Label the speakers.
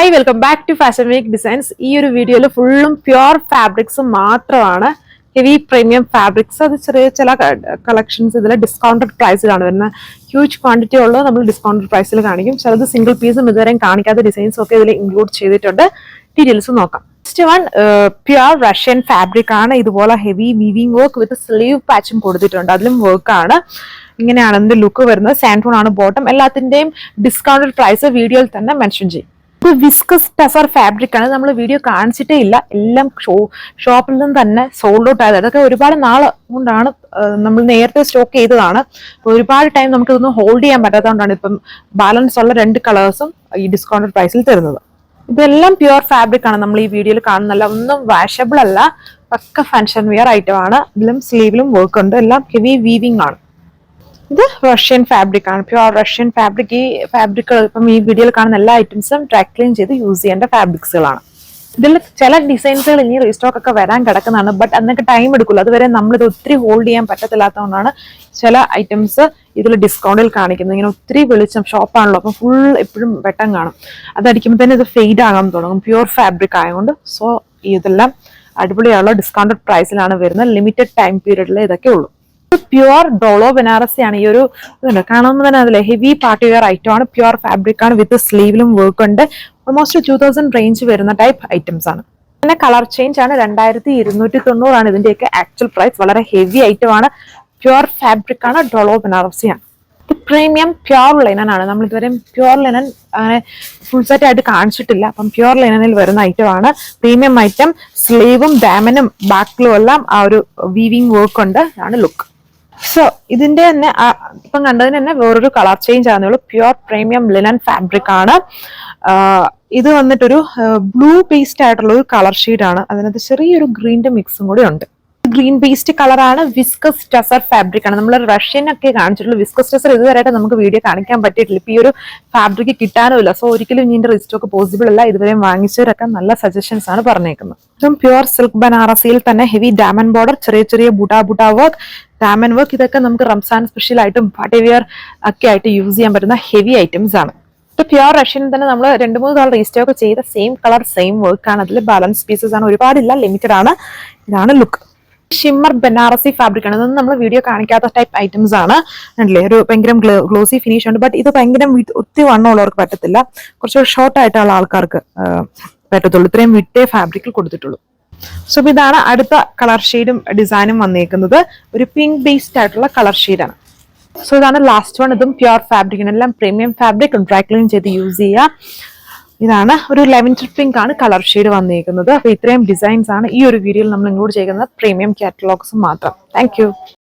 Speaker 1: Hi welcome back to fashion week designs. ഈ ഒരു വീഡിയോയിൽ ഫുള്ളും പ്യുവർ ഫാബ്രിക്സ് മാത്രമാണ്. Heavy premium fabrics. അത് ചെറിയ ചില കളക്ഷൻസ് ഇതിൽ ഡിസ്കൗണ്ടഡ് പ്രൈസിലാണ് വരുന്നത്. ഹ്യൂജ് ക്വാണ്ടിറ്റി ഉള്ളത് നമ്മൾ ഡിസ്കൗണ്ടഡ് പ്രൈസിൽ കാണിക്കും. ചിലത് സിംഗിൾ പീസും ഇതുവരെയും കാണിക്കാത്ത ഡിസൈൻസും ഒക്കെ ഇതിൽ ഇൻക്ലൂഡ് ചെയ്തിട്ടുണ്ട്. ഡീറ്റെയിൽസ് നോക്കാം. First one pure Russian fabric ആണ്. ഇതുപോലെ heavy weaving work with sleeve പാച്ചും കൊടുത്തിട്ടുണ്ട്. അതിലും വർക്കാണ്. ഇങ്ങനെയാണ് ഇതിന്റെ ലുക്ക് വരുന്നത്. സാൻഡൂൺ ആണ് ബോട്ടം. എല്ലാത്തിന്റെയും ഡിസ്കൗണ്ടഡ് പ്രൈസ് വീഡിയോയിൽ തന്നെ മെൻഷൻ ചെയ്യും. വിസ്കസ് ടസർ ഫാബ്രിക് ആണ്. നമ്മൾ വീഡിയോ കാണിച്ചിട്ടേ ഇല്ല. എല്ലാം ഷോപ്പിൽ നിന്ന് തന്നെ സോൾഡ് ഔട്ട് ആയത്. അതൊക്കെ ഒരുപാട് നാൾ കൊണ്ടാണ് നമ്മൾ നേരത്തെ സ്റ്റോക്ക് ചെയ്തതാണ്. ഒരുപാട് ടൈം നമുക്ക് ഇതൊന്നും ഹോൾഡ് ചെയ്യാൻ പറ്റാത്തതുകൊണ്ടാണ് ഇപ്പം ബാലൻസ് ഉള്ള 2 കളേഴ്സും ഈ ഡിസ്കൗണ്ടഡ് പ്രൈസിൽ തരുന്നത്. ഇതെല്ലാം പ്യുവർ ഫാബ്രിക് ആണ്. നമ്മൾ ഈ വീഡിയോയിൽ കാണുന്നല്ല, ഒന്നും വാഷബിൾ അല്ല. പക്ക ഫങ്ഷൻ വെയർ ഐറ്റം ആണ്. ഇതിലും സ്ലീവിലും വർക്ക് ഉണ്ട്. എല്ലാം ഹെവി വീവിംഗ് ആണ്. ഇത് റഷ്യൻ ഫാബ്രിക് ആണ്. Pure Russian fabric. ഈ ഫാബ്രിക്കുകൾ ഇപ്പം ഈ വീഡിയോയിൽ കാണുന്ന എല്ലാ ഐറ്റംസും ഡ്രൈ ക്ലീൻ ചെയ്ത് യൂസ് ചെയ്യേണ്ട ഫാബ്രിക്സുകളാണ്. ഇതിൽ ചില ഡിസൈൻസുകൾ ഇനി റീസ്റ്റോക്ക് ഒക്കെ വരാൻ കിടക്കുന്നതാണ്. ബട്ട് അന്നൊക്കെ ടൈം എടുക്കുള്ളൂ. അതുവരെ നമ്മളിത് ഒത്തിരി ഹോൾഡ് ചെയ്യാൻ പറ്റത്തില്ലാത്തതുകൊണ്ടാണ് ചില ഐറ്റംസ് ഇതിൽ ഡിസ്കൗണ്ടിൽ കാണിക്കുന്നത്. ഇങ്ങനെ ഒത്തിരി വെളിച്ചം ഷോപ്പാണല്ലോ, അപ്പം ഫുൾ എപ്പോഴും വെട്ടം കാണും. അതടിക്കുമ്പോൾ തന്നെ ഇത് ഫെയ്ഡ് ആകാൻ തുടങ്ങും. പ്യുവർ ഫാബ്രിക് ആയതുകൊണ്ട്. സോ ഇതെല്ലാം അടിപൊളിയുള്ള ഡിസ്കൗണ്ടഡ് പ്രൈസിലാണ് വരുന്നത്. ലിമിറ്റഡ് ടൈം പീരീഡിൽ ഇതൊക്കെ ഉള്ളൂ. പ്യുവർ ഡോളോ ബനാറസി ആണ്. ഈ ഒരു കാണുമ്പോൾ തന്നെ അതിലെ ഹെവി പാർട്ടി വെയർ ഐറ്റം ആണ്. പ്യുവർ ഫാബ്രിക് ആണ്. വിത്ത് സ്ലീവിലും വർക്ക് ഉണ്ട്. ഓൾമോസ്റ്റ് 2000 റേഞ്ച് വരുന്ന ടൈപ്പ് ഐറ്റംസ് ആണ്. പിന്നെ കളർ ചേഞ്ച് ആണ്. 2290 ആണ് ഇതിന്റെയൊക്കെ ആക്ച്വൽ പ്രൈസ്. വളരെ ഹെവി ഐറ്റം ആണ്. പ്യുവർ ഫാബ്രിക് ആണ്. ഡോളോ ബനാറസി ആണ്. ഇത് പ്രീമിയം പ്യുവർ ലിനൻ ആണ്. നമ്മൾ ഇതുവരെ പ്യുവർ ലിനൻ അങ്ങനെ ഫുൾ സെറ്റ് ആയിട്ട് കാണിച്ചിട്ടില്ല. അപ്പം പ്യുവർ ലിനനിൽ വരുന്ന ഐറ്റം ആണ്. Premium item. സ്ലീവും ഡാമനും ബാക്കിലും എല്ലാം ആ ഒരു വീവിംഗ് വർക്ക് ഉണ്ട്. ആണ് ലുക്ക്. സോ ഇതിന്റെ തന്നെ ഇപ്പം കണ്ടതിന് തന്നെ വേറൊരു കളർ ചേഞ്ച് ആണെന്നുള്ളൂ. പ്യുവർ പ്രീമിയം ലിനൻ ഫാബ്രിക് ആണ്. ഇത് വന്നിട്ടൊരു ബ്ലൂ ബേസ്ഡ് ആയിട്ടുള്ള ഒരു കളർ ഷെയ്ഡ് ആണ്. അതിനകത്ത് ചെറിയൊരു ഗ്രീൻ്റെ മിക്സും കൂടി ഉണ്ട്. ഗ്രീൻ ബേസ്ഡ് കളറാണ്. വിസ്കസ് ടസർ ഫാബ്രിക് ആണ്. നമ്മൾ റഷ്യൻ ഒക്കെ കാണിച്ചിട്ടുള്ളൂ. വിസ്കസ് ടസർ ഇതുവരെയായിട്ട് നമുക്ക് വീഡിയോ കാണിക്കാൻ പറ്റിയിട്ടില്ല. ഇപ്പൊ ഈ ഒരു ഫാബ്രിക് കിട്ടാനും ഇല്ല. സോ ഒരിക്കലും ഇതിന്റെ റീസ്റ്റോക്ക് പോസിബിൾ അല്ല. ഇതുവരെ വാങ്ങിച്ചവരൊക്കെ നല്ല സജഷൻസ് ആണ് പറഞ്ഞേക്കുന്നത്. ഇതും പ്യുവർ സിൽക്ക് ബനാറസിയിൽ തന്നെ ഹെവി ഡാമൻ ബോർഡർ, ചെറിയ ചെറിയ ബുട്ടാ വർക്ക്, ഡാമൻ വർക്ക്. ഇതൊക്കെ നമുക്ക് റംസാൻ സ്പെഷ്യൽ ആയിട്ടും പാർട്ടി വെയർ ഒക്കെ ആയിട്ട് യൂസ് ചെയ്യാൻ പറ്റുന്ന ഹെവി ഐറ്റംസ് ആണ്. പ്യുവർ റഷ്യൻ തന്നെ നമ്മൾ 2-3 കളർ റീസ്റ്റോക്ക് ചെയ്ത സെയിം കളർ സെയിം വർക്ക് ആണ്. അതിൽ ബാലൻസ് പീസസ് ആണ്. ഒരുപാടില്ല, ലിമിറ്റഡ് ആണ്. ഇതാണ് ലുക്ക്. ഷിമ്മർ ബനാറസി ഫാബ്രിക് ആണ്. ഇതൊന്നും നമ്മൾ വീഡിയോ കാണിക്കാത്ത ടൈപ്പ് ഐറ്റംസ് ആണ്. അല്ലേ, ഒരു ഭയങ്കര ഗ്ലോസി ഫിനിഷ് ഉണ്ട്. ബട്ട് ഇത് ഭയങ്കര ഒത്തിരി വണ്ണമുള്ളവർക്ക് പറ്റത്തില്ല. കുറച്ചുകൂടി ഷോർട്ട് ആയിട്ടുള്ള ആൾക്കാർക്ക് പറ്റത്തുള്ളൂ. ഇത്രയും വിട്ടേ ഫാബ്രിക്കിൽ കൊടുത്തിട്ടുള്ളൂ. സോ ഇതാണ് അടുത്ത കളർ ഷെയ്ഡും ഡിസൈനും വന്നേക്കുന്നത്. ഒരു പിങ്ക് ബേസ്ഡ് ആയിട്ടുള്ള കളർ ഷെയ്ഡാണ്. സോ ഇതാണ് ലാസ്റ്റ് വൺ. ഇതും പ്യുവർ ഫാബ്രിക്. എല്ലാം പ്രീമിയം ഫാബ്രിക്. ഡ്രൈ ക്ലീൻ ചെയ്ത് യൂസ് ചെയ്യുക. ഇതാണ് ഒരു ലെവൻഡർ പിങ്ക് ആണ് കളർ ഷെയ്ഡ് വന്നിരിക്കുന്നത്. അപ്പൊ ഇത്രയും ഡിസൈൻസ് ആണ് ഈ ഒരു വീഡിയോയിൽ നമ്മൾ ഇൻക്ലൂഡ് ചെയ്യുന്നത്. പ്രീമിയം കാറ്റലോഗ്സ് മാത്രം. Thank you.